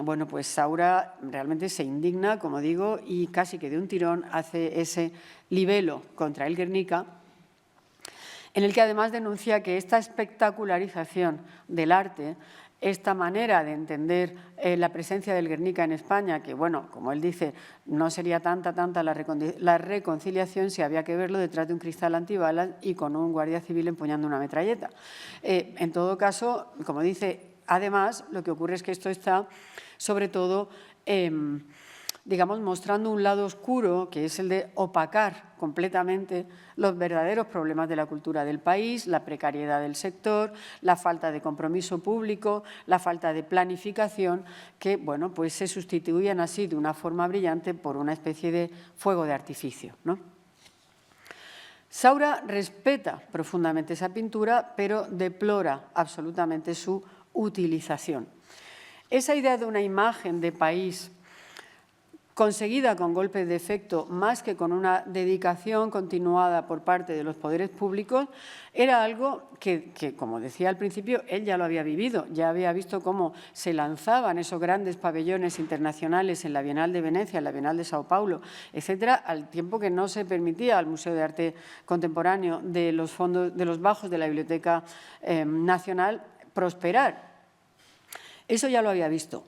bueno, pues Saura realmente se indigna, como digo, y casi que de un tirón hace ese libelo contra el Guernica, en el que además denuncia que esta espectacularización del arte, esta manera de entender la presencia del Guernica en España, que, bueno, como él dice, no sería tanta la reconciliación si había que verlo detrás de un cristal antibalas y con un guardia civil empuñando una metralleta. En todo caso, como dice, además, lo que ocurre es que esto está, sobre todo, digamos, mostrando un lado oscuro, que es el de opacar completamente los verdaderos problemas de la cultura del país, la precariedad del sector, la falta de compromiso público, la falta de planificación, que, bueno, pues se sustituían así de una forma brillante por una especie de fuego de artificio, ¿no? Saura respeta profundamente esa pintura, pero deplora absolutamente su utilización. Esa idea de una imagen de país conseguida con golpes de efecto más que con una dedicación continuada por parte de los poderes públicos, era algo que, como decía al principio, él ya lo había vivido, ya había visto cómo se lanzaban esos grandes pabellones internacionales en la Bienal de Venecia, en la Bienal de Sao Paulo, etcétera, al tiempo que no se permitía al Museo de Arte Contemporáneo de los fondos, de los bajos de la Biblioteca Nacional prosperar. Eso ya lo había visto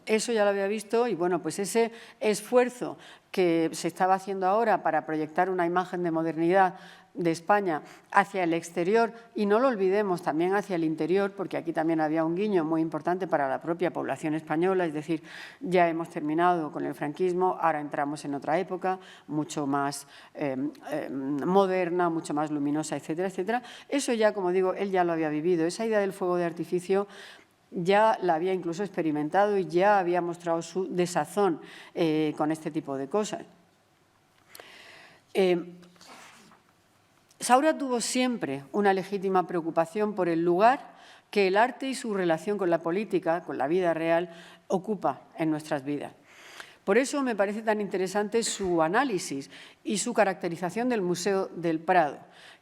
y, bueno, pues ese esfuerzo que se estaba haciendo ahora para proyectar una imagen de modernidad de España hacia el exterior, y no lo olvidemos, también hacia el interior, porque aquí también había un guiño muy importante para la propia población española, es decir, ya hemos terminado con el franquismo, ahora entramos en otra época, mucho más moderna, mucho más luminosa, etcétera, etcétera. Eso ya, como digo, él ya lo había vivido. Esa idea del fuego de artificio ya la había incluso experimentado y ya había mostrado su desazón con este tipo de cosas. Saura tuvo siempre una legítima preocupación por el lugar que el arte y su relación con la política, con la vida real, ocupa en nuestras vidas. Por eso me parece tan interesante su análisis y su caracterización del Museo del Prado,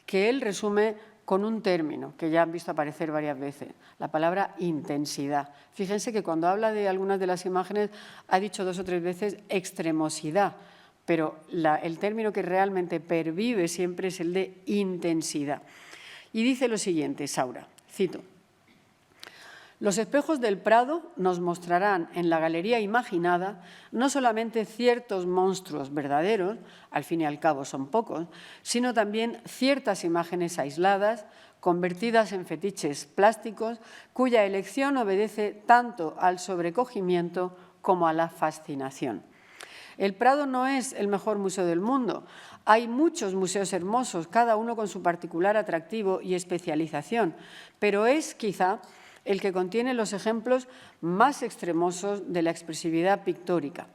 que él resume con un término que ya han visto aparecer varias veces, la palabra intensidad. Fíjense que cuando habla de algunas de las imágenes ha dicho 2 o 3 veces extremosidad, pero el término que realmente pervive siempre es el de intensidad. Y dice lo siguiente, Saura, cito: «Los espejos del Prado nos mostrarán en la galería imaginada no solamente ciertos monstruos verdaderos, al fin y al cabo son pocos, sino también ciertas imágenes aisladas, convertidas en fetiches plásticos, cuya elección obedece tanto al sobrecogimiento como a la fascinación. El Prado no es el mejor museo del mundo. Hay muchos museos hermosos, cada uno con su particular atractivo y especialización, pero es quizá el que contiene los ejemplos más extremosos de la expresividad pictórica.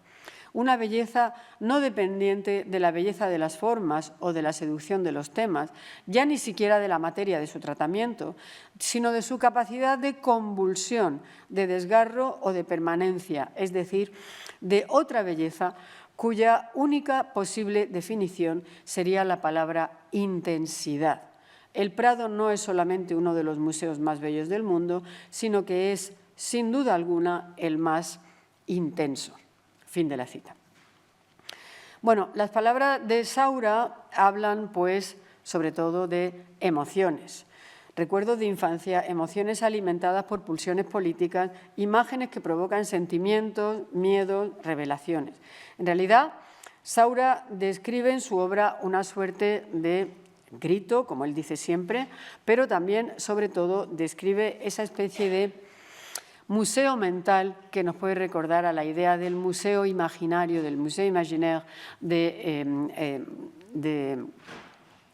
Una belleza no dependiente de la belleza de las formas o de la seducción de los temas, ya ni siquiera de la materia de su tratamiento, sino de su capacidad de convulsión, de desgarro o de permanencia, es decir, de otra belleza cuya única posible definición sería la palabra intensidad. El Prado no es solamente uno de los museos más bellos del mundo, sino que es, sin duda alguna, el más intenso». Fin de la cita. Bueno, las palabras de Saura hablan, pues, sobre todo de emociones. Recuerdos de infancia, emociones alimentadas por pulsiones políticas, imágenes que provocan sentimientos, miedos, revelaciones. En realidad, Saura describe en su obra una suerte de grito, como él dice siempre, pero también, sobre todo, describe esa especie de museo mental que nos puede recordar a la idea del museo imaginario, del museo imaginaire de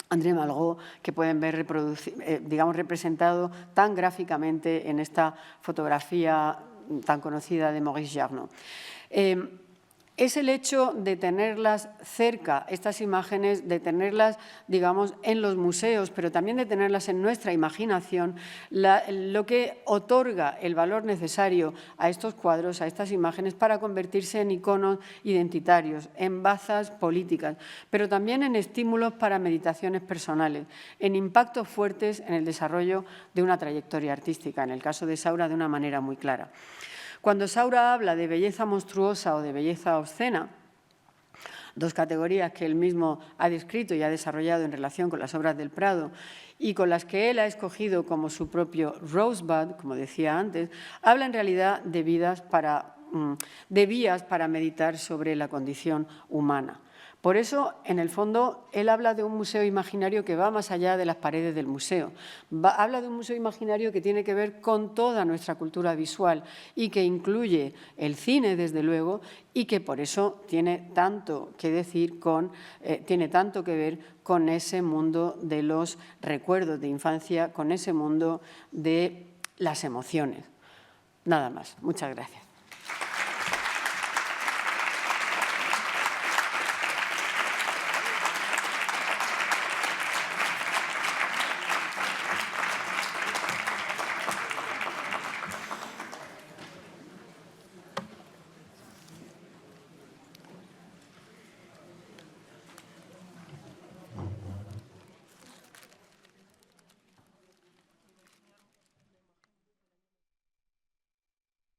André Malraux, que pueden ver representado tan gráficamente en esta fotografía tan conocida de Maurice Jarnot. Es el hecho de tenerlas cerca, estas imágenes, de tenerlas, digamos, en los museos, pero también de tenerlas en nuestra imaginación, lo que otorga el valor necesario a estos cuadros, a estas imágenes, para convertirse en iconos identitarios, en bazas políticas, pero también en estímulos para meditaciones personales, en impactos fuertes en el desarrollo de una trayectoria artística, en el caso de Saura de una manera muy clara. Cuando Saura habla de belleza monstruosa o de belleza obscena, 2 categorías que él mismo ha descrito y ha desarrollado en relación con las obras del Prado y con las que él ha escogido como su propio Rosebud, como decía antes, habla en realidad de vías para meditar sobre la condición humana. Por eso, en el fondo, él habla de un museo imaginario que va más allá de las paredes del museo. Habla de un museo imaginario que tiene que ver con toda nuestra cultura visual y que incluye el cine, desde luego, y que por eso tiene tanto que ver con ese mundo de los recuerdos de infancia, con ese mundo de las emociones. Nada más. Muchas gracias.